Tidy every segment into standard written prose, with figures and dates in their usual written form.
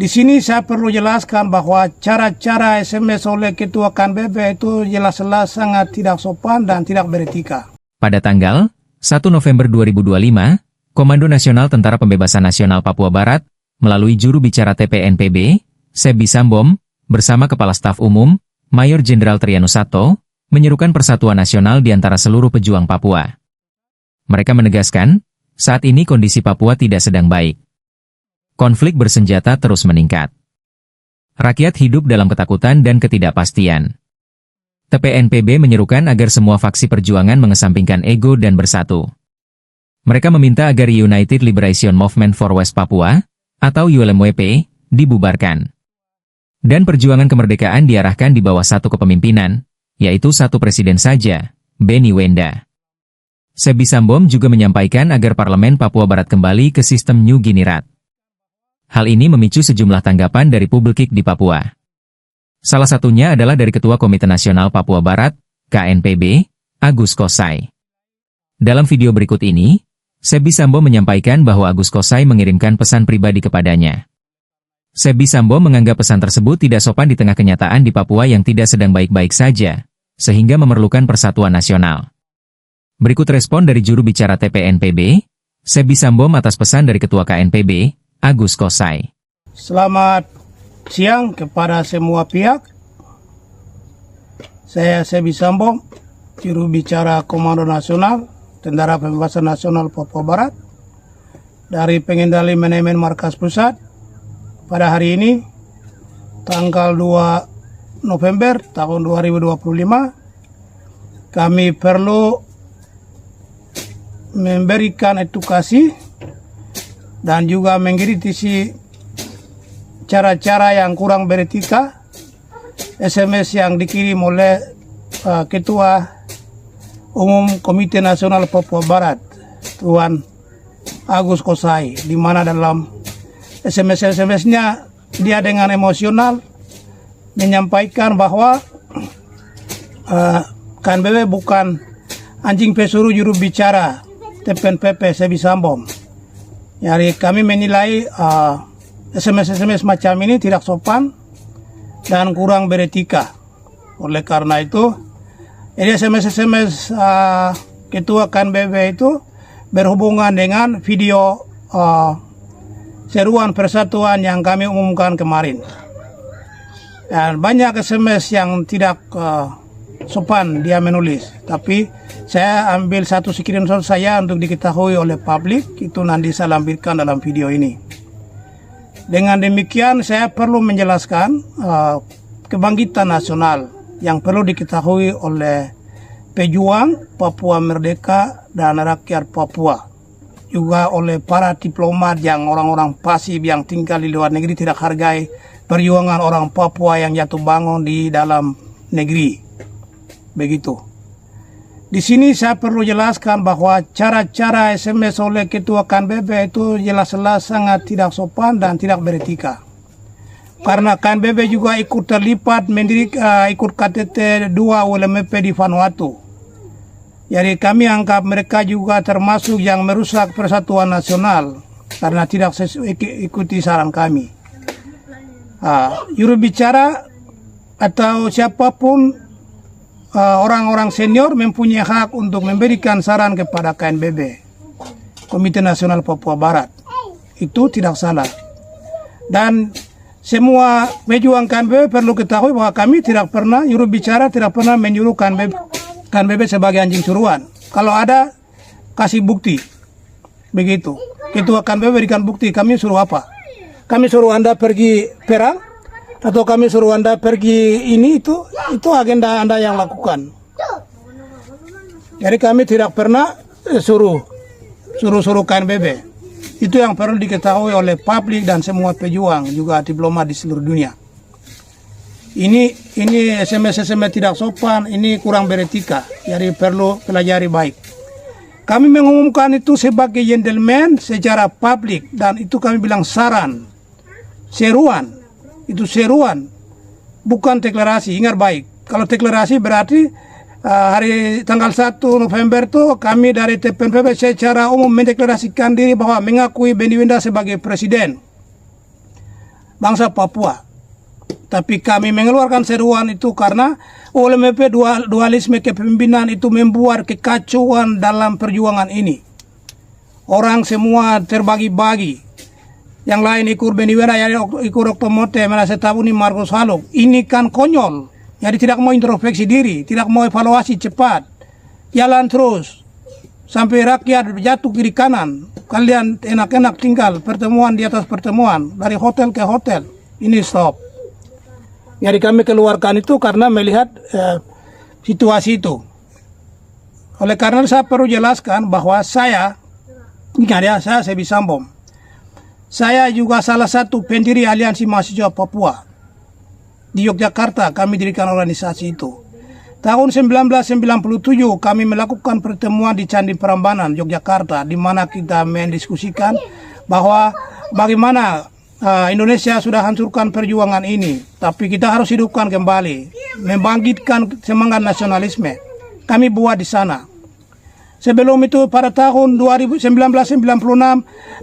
Di sini saya perlu jelaskan bahwa cara-cara SMS oleh Ketua KNPB itu jelas-jelas sangat tidak sopan dan tidak beretika. Pada tanggal 1 November 2025, Komando Nasional Tentara Pembebasan Nasional Papua Barat, melalui juru bicara TPNPB, Sebi Sambom, bersama Kepala Staf Umum, Mayor Jenderal Trianus Sato, menyerukan persatuan nasional di antara seluruh pejuang Papua. Mereka menegaskan, saat ini kondisi Papua tidak sedang baik. Konflik bersenjata terus meningkat. Rakyat hidup dalam ketakutan dan ketidakpastian. TPNPB menyerukan agar semua faksi perjuangan mengesampingkan ego dan bersatu. Mereka meminta agar United Liberation Movement for West Papua, atau ULMWP, dibubarkan. Dan perjuangan kemerdekaan diarahkan di bawah satu kepemimpinan, yaitu satu presiden saja, Benny Wenda. Sebi Sambom juga menyampaikan agar Parlemen Papua Barat kembali ke sistem New Guinea Rat. Hal ini memicu sejumlah tanggapan dari publik di Papua. Salah satunya adalah dari Ketua Komite Nasional Papua Barat, KNPB, Agus Kosai. Dalam video berikut ini, Sebi Sambom menyampaikan bahwa Agus Kosai mengirimkan pesan pribadi kepadanya. Sebi Sambom menganggap pesan tersebut tidak sopan di tengah kenyataan di Papua yang tidak sedang baik-baik saja, sehingga memerlukan persatuan nasional. Berikut respon dari juru bicara TPNPB, Sebi Sambom atas pesan dari Ketua KNPB, Agus Kosai. Selamat siang kepada semua pihak. Saya Sebi Sambom, juru bicara Komando Nasional Tentara Pembebasan Nasional Papua Barat dari Pengendali Manajemen Markas Pusat. Pada hari ini, tanggal 2 November tahun 2025, kami perlu memberikan edukasi dan juga mengkritisi cara-cara yang kurang beretika SMS yang dikirim oleh Ketua Umum Komite Nasional Papua Barat, Tuan Agus Kosai, di mana dalam SMS-nya dia dengan emosional menyampaikan bahwa KNPB bukan anjing pesuru juru bicara TPNPB Sebi Sambom. Jadi kami menilai SMS-SMS macam ini tidak sopan dan kurang beretika. Oleh karena itu, jadi SMS-SMS Ketua KNPB itu berhubungan dengan video seruan persatuan yang kami umumkan kemarin. Dan banyak SMS yang tidak sopan dia menulis, tapi saya ambil satu screenshot saya untuk diketahui oleh publik, itu nanti saya lampirkan dalam video ini. Dengan demikian saya perlu menjelaskan kebangkitan nasional yang perlu diketahui oleh pejuang Papua Merdeka dan rakyat Papua. Juga oleh para diplomat yang orang-orang pasif yang tinggal di luar negeri tidak hargai perjuangan orang Papua yang jatuh bangun di dalam negeri. Begitu. Di sini saya perlu jelaskan bahwa cara-cara SMS oleh Ketua KNPB itu jelas-jelas sangat tidak sopan dan tidak beretika. Karena KNPB juga ikut terlibat ikut KTT 2 ULMP di Vanuatu. Jadi kami anggap mereka juga termasuk yang merusak persatuan nasional karena tidak ikuti saran kami. Juru bicara atau siapapun orang-orang senior mempunyai hak untuk memberikan saran kepada KNPB, Komite Nasional Papua Barat. Itu tidak salah. Dan semua pejuang KNPB perlu ketahui bahwa kami tidak pernah, juru bicara tidak pernah menyuruh KNPB sebagai anjing suruhan. Kalau ada, kasih bukti. Begitu. Ketua KNPB berikan bukti, kami suruh apa? Kami suruh Anda pergi perang? Atau kami suruh Anda pergi ini, itu agenda Anda yang lakukan. Jadi kami tidak pernah suruh KNPB. Itu yang perlu diketahui oleh publik dan semua pejuang, juga diplomat di seluruh dunia. Ini SMS-SMS tidak sopan, ini kurang beretika, jadi perlu pelajari baik. Kami mengumumkan itu sebagai gentleman secara publik, dan itu kami bilang saran, seruan. Itu seruan, bukan deklarasi. Ingat baik, kalau deklarasi berarti hari tanggal 1 November itu kami dari TPNPB secara umum mendeklarasikan diri bahwa mengakui Benny Wenda sebagai presiden. bangsa Papua. Tapi kami mengeluarkan seruan itu karena OLMP dualisme kepemimpinan itu membuat kekacauan dalam perjuangan ini. Orang semua terbagi-bagi. Yang lain ikut Beniwera, yang ikut Oktomote, merasa tahu ini Markus Haluk. Ini kan konyol. Jadi tidak mau introspeksi diri, tidak mau evaluasi cepat. Jalan terus. Sampai rakyat jatuh kiri kanan. Kalian enak-enak tinggal pertemuan di atas pertemuan. Dari hotel ke hotel. Ini stop. Jadi kami keluarkan itu karena melihat situasi itu. Oleh karena saya perlu jelaskan bahwa saya Sebi Sambom. Saya juga salah satu pendiri Aliansi Mahasiswa Papua. Di Yogyakarta kami dirikan organisasi itu. Tahun 1997 kami melakukan pertemuan di Candi Prambanan, Yogyakarta, di mana kita mendiskusikan bahwa bagaimana Indonesia sudah hancurkan perjuangan ini, tapi kita harus hidupkan kembali, membangkitkan semangat nasionalisme. Kami buat di sana. Sebelum itu pada tahun 1996,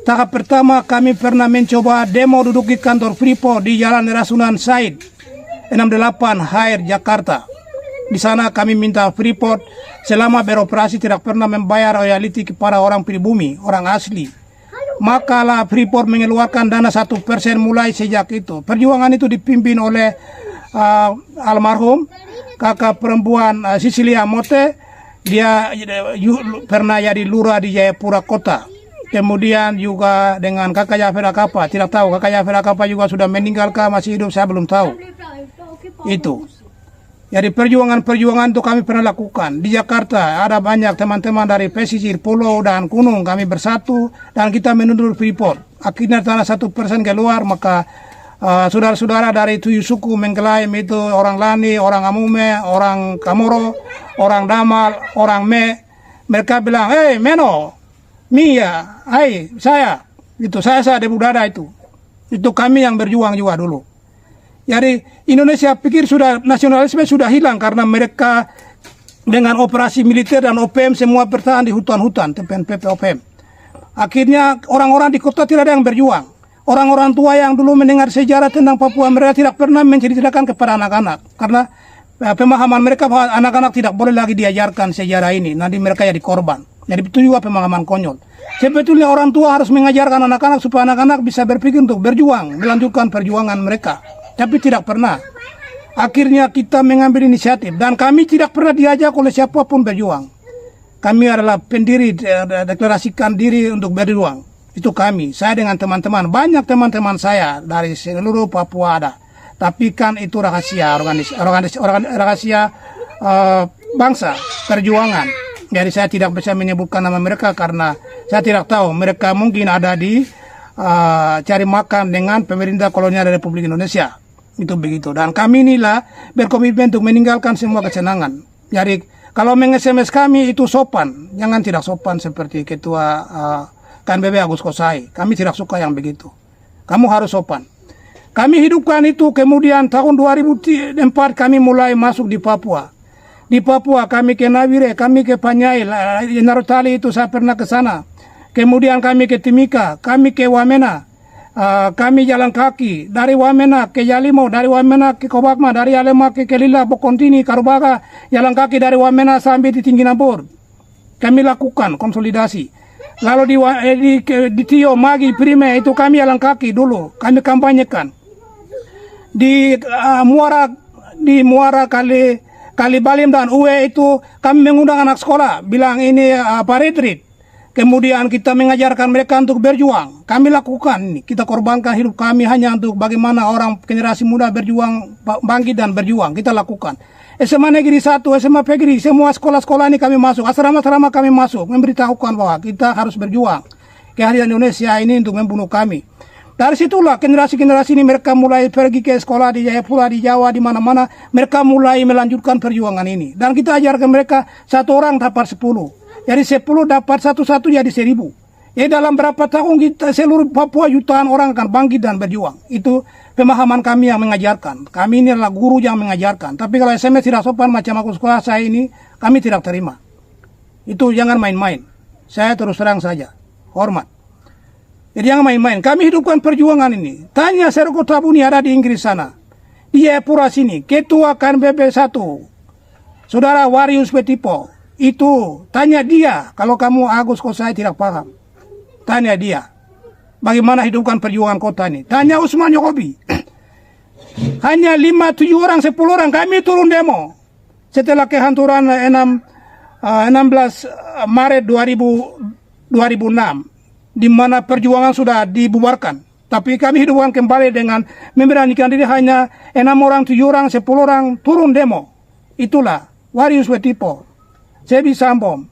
tahap pertama kami pernah mencoba demo duduk di kantor Freeport di Jalan Rasunan Said, 68 Hair, Jakarta. Di sana kami minta Freeport selama beroperasi tidak pernah membayar royalti kepada orang pribumi, orang asli. Makalah Freeport mengeluarkan dana 1% mulai sejak itu. Perjuangan itu dipimpin oleh almarhum kakak perempuan Sisilia Mote. Dia pernah jadi lurah di Jayapura Kota. Kemudian juga dengan kakak Jafar Akapa. Tidak tahu kakak Jafar Akapa juga sudah meninggal kah masih hidup, saya belum tahu. Itu. Jadi perjuangan-perjuangan itu kami pernah lakukan. Di Jakarta ada banyak teman-teman dari pesisir, pulau, dan gunung. Kami bersatu dan kita menuntut Freeport. Akhirnya tanah 1% keluar, maka saudara-saudara dari 7 suku mengklaim itu orang Lani, orang Amume, orang Kamoro, orang Damal, orang Me. Mereka bilang, Meno, Mia, saya. Itu saya Debu Dada itu. Itu kami yang berjuang juga dulu. Jadi Indonesia pikir sudah nasionalisme sudah hilang karena mereka dengan operasi militer dan OPM semua bertahan di hutan-hutan, TPNPP OPM. Akhirnya orang-orang di kota tidak ada yang berjuang. Orang-orang tua yang dulu mendengar sejarah tentang Papua, mereka tidak pernah menceritakan kepada anak-anak. Karena pemahaman mereka bahwa anak-anak tidak boleh lagi diajarkan sejarah ini. Nanti mereka jadi korban. Jadi itu juga pemahaman konyol. Sebetulnya orang tua harus mengajarkan anak-anak supaya anak-anak bisa berpikir untuk berjuang, melanjutkan perjuangan mereka. Tapi tidak pernah. Akhirnya kita mengambil inisiatif. Dan kami tidak pernah diajak oleh siapapun berjuang. Kami adalah pendiri, deklarasikan diri untuk berjuang. Itu kami, saya dengan teman-teman, banyak teman-teman saya dari seluruh Papua ada. Tapi kan itu rahasia, rahasia bangsa, perjuangan. Jadi saya tidak bisa menyebutkan nama mereka karena saya tidak tahu mereka mungkin ada di cari makan dengan pemerintah kolonial Republik Indonesia. Itu begitu. Dan kami inilah berkomitmen untuk meninggalkan semua kesenangan. Jadi kalau meng-SMS kami itu sopan, jangan tidak sopan seperti ketua KNPB Agus Kosai. Kami tidak suka yang begitu. Kamu harus sopan. Kami hidupkan itu, kemudian tahun 2004 kami mulai masuk di Papua. Di Papua kami ke Nabire, kami ke Panyail, Narotali itu saya pernah ke sana. Kemudian kami ke Timika, kami ke Wamena. Kami jalan kaki dari Wamena ke Yalimo, dari Wamena ke Kobakma, dari Yalima ke Kelila, Bokontini, Karubaga, jalan kaki dari Wamena sampai di Tinggi Nabor. Kami lakukan konsolidasi. Lalu di Tio, Magi, Prime itu kami jalan kaki dulu, kami kampanyekan. Di Muara Kali Balim dan Uwe itu kami mengundang anak sekolah, bilang ini retreat. Kemudian kita mengajarkan mereka untuk berjuang. Kami lakukan ini, kita korbankan hidup kami hanya untuk bagaimana orang generasi muda berjuang, bangkit dan berjuang. Kita lakukan. SMA Negeri 1, SMA Negeri, semua sekolah-sekolah ini kami masuk, asrama-asrama kami masuk, memberitahukan bahwa kita harus berjuang. Kehadiran Indonesia ini untuk membunuh kami. Dari situlah generasi-generasi ini mereka mulai pergi ke sekolah di Jayapura, di Jawa, di mana-mana. Mereka mulai melanjutkan perjuangan ini. Dan kita ajarkan mereka 1 orang dapat 10. Jadi 10 dapat 1 jadi 1000. Ya dalam berapa tahun kita seluruh Papua jutaan orang akan bangkit dan berjuang. Itu pemahaman kami yang mengajarkan. Kami ini adalah guru yang mengajarkan. Tapi kalau SMS tidak sopan macam aku sekolah saya ini, kami tidak terima. Itu jangan main-main. Saya terus terang saja. Hormat. Jadi jangan main-main. Kami hidupkan perjuangan ini. Tanya Serko Tabuni ada di Inggris sana. Di Jayapura sini. Ketua KNPB 1. Saudara Warius Petipo. Itu. Tanya dia. Kalau kamu Agus kok saya tidak paham. Tanya dia. Bagaimana hidupkan perjuangan kota ini. Tanya Usman Yokobi. Hanya 5-7 orang, 10 orang. Kami turun demo. Setelah kehancuran 16 Maret 2006. Di mana perjuangan sudah dibubarkan. Tapi kami hidupkan kembali dengan memberanikan diri hanya 6 orang, 7 orang, 10 orang turun demo. Itulah Warius Petipo, Sebi Sambom,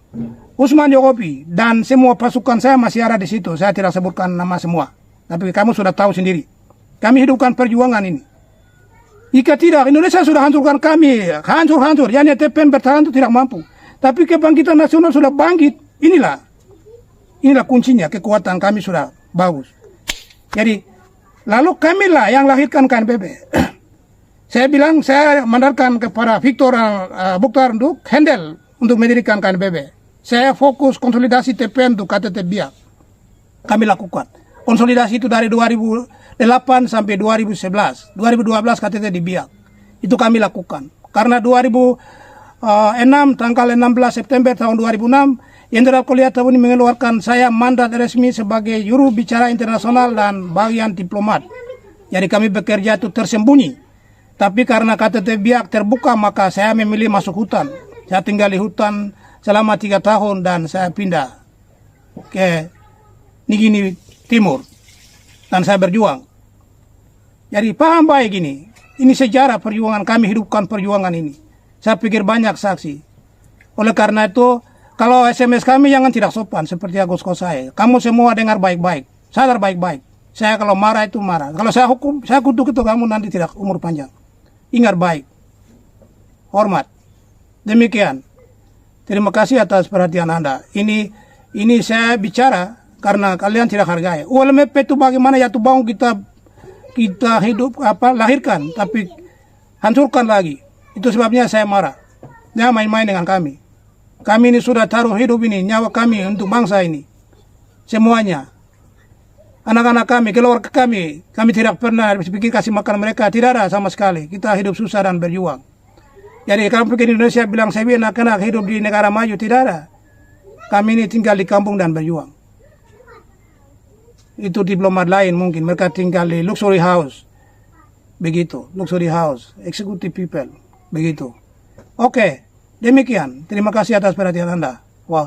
Usman Yokobi, dan semua pasukan saya masih ada di situ. Saya tidak sebutkan nama semua. Tapi kamu sudah tahu sendiri. Kami hidupkan perjuangan ini. Jika tidak, Indonesia sudah hancurkan kami. Hancur-hancur. Yani TPN bertahan itu tidak mampu. Tapi kebangkitan nasional sudah bangkit. Inilah kuncinya, kekuatan kami sudah bagus. Jadi, lalu kamilah yang lahirkan KNPB. Saya bilang, saya mandatkan kepada Victor Buktar untuk handle untuk mendirikan KNPB. Saya fokus konsolidasi TPN untuk KTT Biak. Kami lakukan. Konsolidasi itu dari 2008 sampai 2011. 2012 KTT di Biak. Itu kami lakukan. Karena 2006, tanggal 16 September tahun 2006, Jenderal Kolia Tabuni mengeluarkan saya mandat resmi sebagai juru bicara internasional dan bagian diplomat. Jadi kami bekerja itu tersembunyi. Tapi karena KTT Biak terbuka, maka saya memilih masuk hutan. Saya tinggal di hutan selama 3 tahun dan saya pindah ke Nigini Timur. Dan saya berjuang. Jadi paham baik ini. Ini sejarah perjuangan kami, hidupkan perjuangan ini. Saya pikir banyak saksi. Oleh karena itu, kalau SMS kami jangan tidak sopan seperti Agus Kosai. Kamu semua dengar baik-baik. Sadar baik-baik. Saya kalau marah itu marah. Kalau saya hukum, saya kutuk itu kamu nanti tidak umur panjang. Ingat baik. Hormat. Demikian. Terima kasih atas perhatian Anda. Ini saya bicara karena kalian tidak hargai. ULMP itu bagaimana ya tuh bangun kita hidup lahirkan tapi hancurkan lagi. Itu sebabnya saya marah. Jangan main-main dengan kami. Kami ini sudah taruh hidup ini, nyawa kami untuk bangsa ini. Semuanya. Anak-anak kami, keluarga kami tidak pernah berpikir kasih makan mereka. Tidak ada sama sekali. Kita hidup susah dan berjuang. Jadi kalau pikir Indonesia bilang saya anak-anak hidup di negara maju, tidak ada. Kami ini tinggal di kampung dan berjuang. Itu diplomat lain mungkin. Mereka tinggal di luxury house. Begitu. Luxury house. Executive people. Begitu. Oke. Demikian. Terima kasih atas perhatian Anda. Wah.